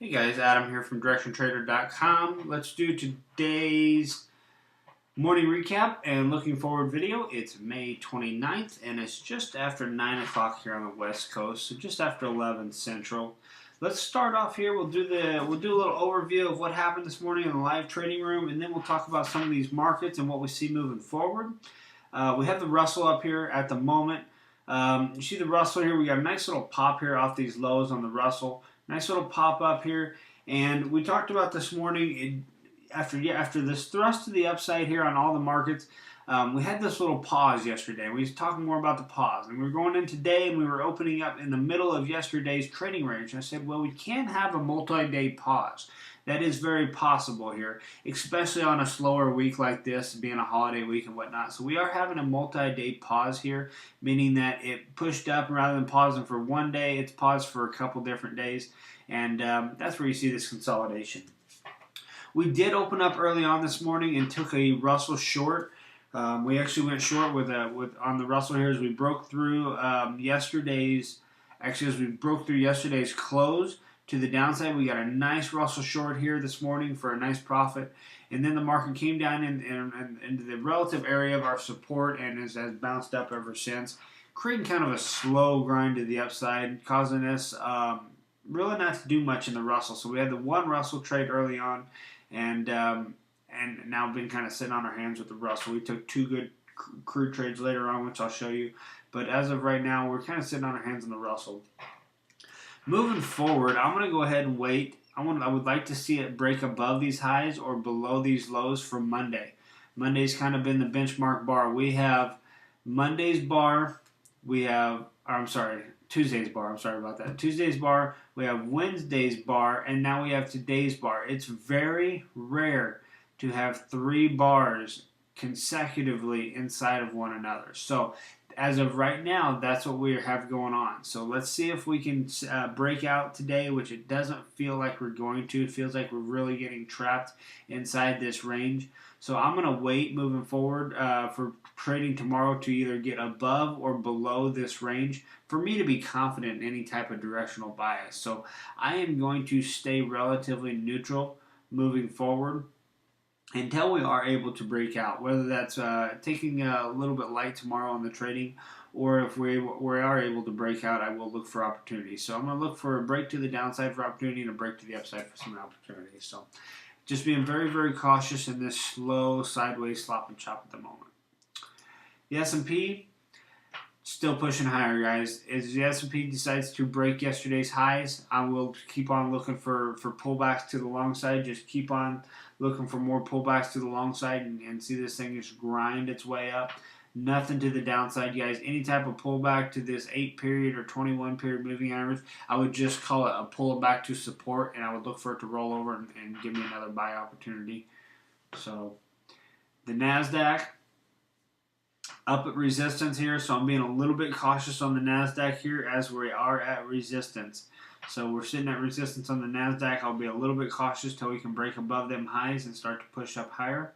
Hey guys, Adam here from DirectionTrader.com. Let's do today's morning recap and looking forward video. It's May 29th and it's just after 9 o'clock here on the West Coast, so just after 11 Central. Let's start off here. We'll do a little overview of what happened this morning in the live trading room, and then we'll talk about some of these markets and what we see moving forward. We have the Russell up here at the moment. You see the Russell here. We got a nice little pop here off these lows on the Russell. Nice little pop up here, and we talked about this morning after this thrust to the upside here on all the markets. We had this little pause yesterday. We was talking more about the pause, and we were going in today, and we were opening up in the middle of yesterday's trading range. And I said, well, we can have a multi-day pause. That is very possible here, especially on a slower week like this, being a holiday week and whatnot. So we are having a multi-day pause here, meaning that it pushed up rather than pausing for one day, it's paused for a couple different days, and that's where you see this consolidation. We did open up early on this morning and took a Russell short. We actually went short on the Russell here as we broke through yesterday's close. To the downside, we got a nice Russell short here this morning for a nice profit, and then the market came down into the relative area of our support and has bounced up ever since, creating kind of a slow grind to the upside, causing us really not to do much in the Russell. So we had the one Russell trade early on, and now been kind of sitting on our hands with the Russell. We took two good crude trades later on, which I'll show you, but as of right now, we're kind of sitting on our hands on the Russell. Moving forward, I'm going to go ahead and wait. I would like to see it break above these highs or below these lows for Monday. Monday's kind of been the benchmark bar. We have Monday's bar. Tuesday's bar. I'm sorry about that. Tuesday's bar. We have Wednesday's bar, and now we have today's bar. It's very rare to have three bars consecutively inside of one another. So as of right now, that's what we have going on. So let's see if we can break out today, which it doesn't feel like we're going to. It feels like we're really getting trapped inside this range. So I'm going to wait moving forward for trading tomorrow to either get above or below this range for me to be confident in any type of directional bias. So I am going to stay relatively neutral moving forward until we are able to break out, whether that's taking a little bit light tomorrow on the trading, or if we are able to break out, I will look for opportunities. So I'm going to look for a break to the downside for opportunity and a break to the upside for some opportunities. So just being very, very cautious in this slow sideways slop and chop at the moment. The S&P still pushing higher, guys. As the S&P decides to break yesterday's highs, I will keep on looking for pullbacks to the long side. Just keep on looking for more pullbacks to the long side and see this thing just grind its way up. Nothing to the downside, guys. Any type of pullback to this 8-period or 21-period moving average, I would just call it a pullback to support, and I would look for it to roll over and give me another buy opportunity. So the NASDAQ up at resistance here, so I'm being a little bit cautious on the NASDAQ here as we are at resistance. So we're sitting at resistance on the NASDAQ. I'll be a little bit cautious till we can break above them highs and start to push up higher.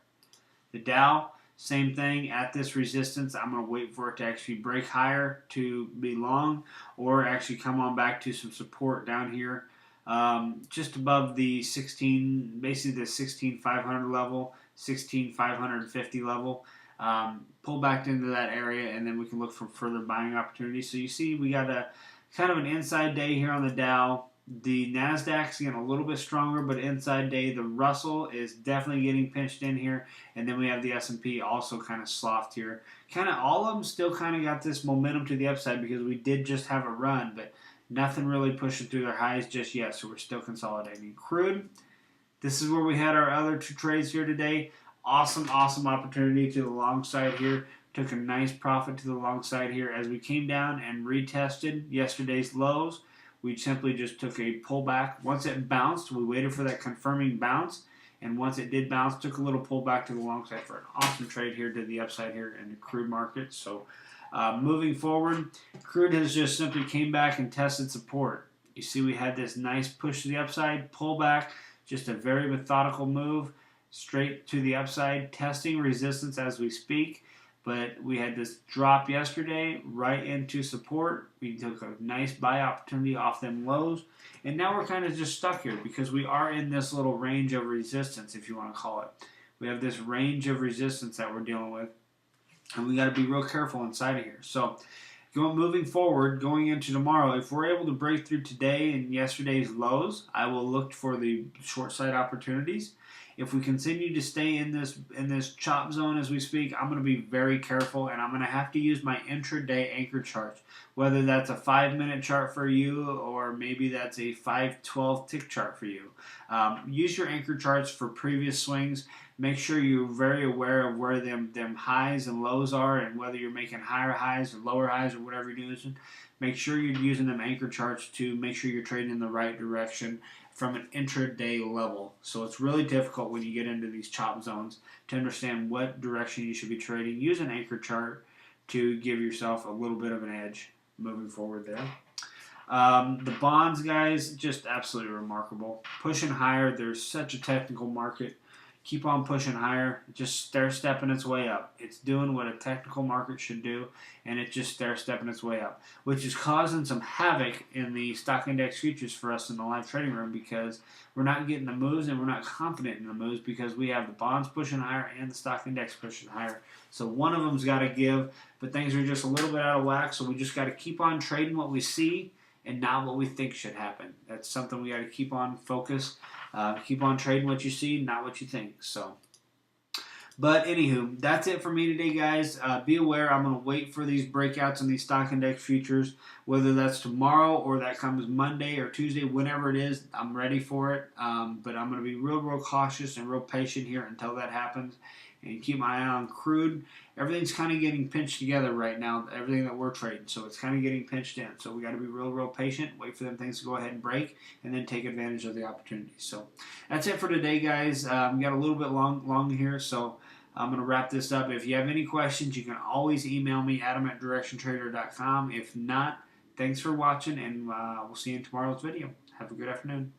The Dow, same thing at this resistance. I'm going to wait for it to actually break higher to be long, or actually come on back to some support down here just above the 16,500 level, 16,550 level. Pull back into that area, and then we can look for further buying opportunities. So you see we got a kind of an inside day here on the Dow. The NASDAQ's getting a little bit stronger, but inside day. The Russell is definitely getting pinched in here, and then we have the S&P also kind of soft here. Kind of all of them still kind of got this momentum to the upside because we did just have a run, but nothing really pushing through their highs just yet, so we're still consolidating. Crude, this is where we had our other two trades here today. Awesome opportunity to the long side here. Took a nice profit to the long side here as we came down and retested yesterday's lows. We simply just took a pullback. Once it bounced, we waited for that confirming bounce, and once it did bounce, took a little pullback to the long side for an awesome trade here to the upside here in the crude market. So moving forward, crude has just simply came back and tested support. You see we had this nice push to the upside, pullback, just a very methodical move straight to the upside, testing resistance as we speak. But we had this drop yesterday right into support. We took a nice buy opportunity off them lows. And now we're kind of just stuck here because we are in this little range of resistance, if you want to call it. We have this range of resistance that we're dealing with. And we got to be real careful inside of here. So moving forward, going into tomorrow, if we're able to break through today and yesterday's lows, I will look for the short side opportunities. If we continue to stay in this chop zone as we speak, I'm going to be very careful, and I'm going to have to use my intraday anchor chart, whether that's a 5-minute chart for you or maybe that's a 5-12 tick chart for you. Use your anchor charts for previous swings. Make sure you're very aware of where them highs and lows are, and whether you're making higher highs or lower highs or whatever you're doing. Make sure you're using them anchor charts to make sure you're trading in the right direction from an intraday level. So it's really difficult when you get into these chop zones to understand what direction you should be trading. Use an anchor chart to give yourself a little bit of an edge moving forward there. The bonds, guys, just absolutely remarkable. Pushing higher. There's such a technical market. Keep on pushing higher. Just stair-stepping its way up. It's doing what a technical market should do, and it's just stair-stepping its way up, which is causing some havoc in the stock index futures for us in the live trading room because we're not getting the moves and we're not confident in the moves because we have the bonds pushing higher and the stock index pushing higher. So one of them's got to give, but things are just a little bit out of whack, so we just got to keep on trading what we see and not what we think should happen. That's something we got to keep on focus. Keep on trading what you see, not what you think. But anywho, that's it for me today, guys. Be aware, I'm going to wait for these breakouts in these stock index futures, whether that's tomorrow or that comes Monday or Tuesday, whenever it is. I'm ready for it, but I'm going to be real cautious and real patient here until that happens, and keep my eye on crude. Everything's kind of getting pinched together right now, everything that we're trading, so it's kind of getting pinched in. So we got to be real patient, wait for them things to go ahead and break, and then take advantage of the opportunities. So that's it for today, guys. We got a little bit long here, so I'm going to wrap this up. If you have any questions, you can always email me, adam@directiontrader.com. If not, thanks for watching, and we'll see you in tomorrow's video. Have a good afternoon.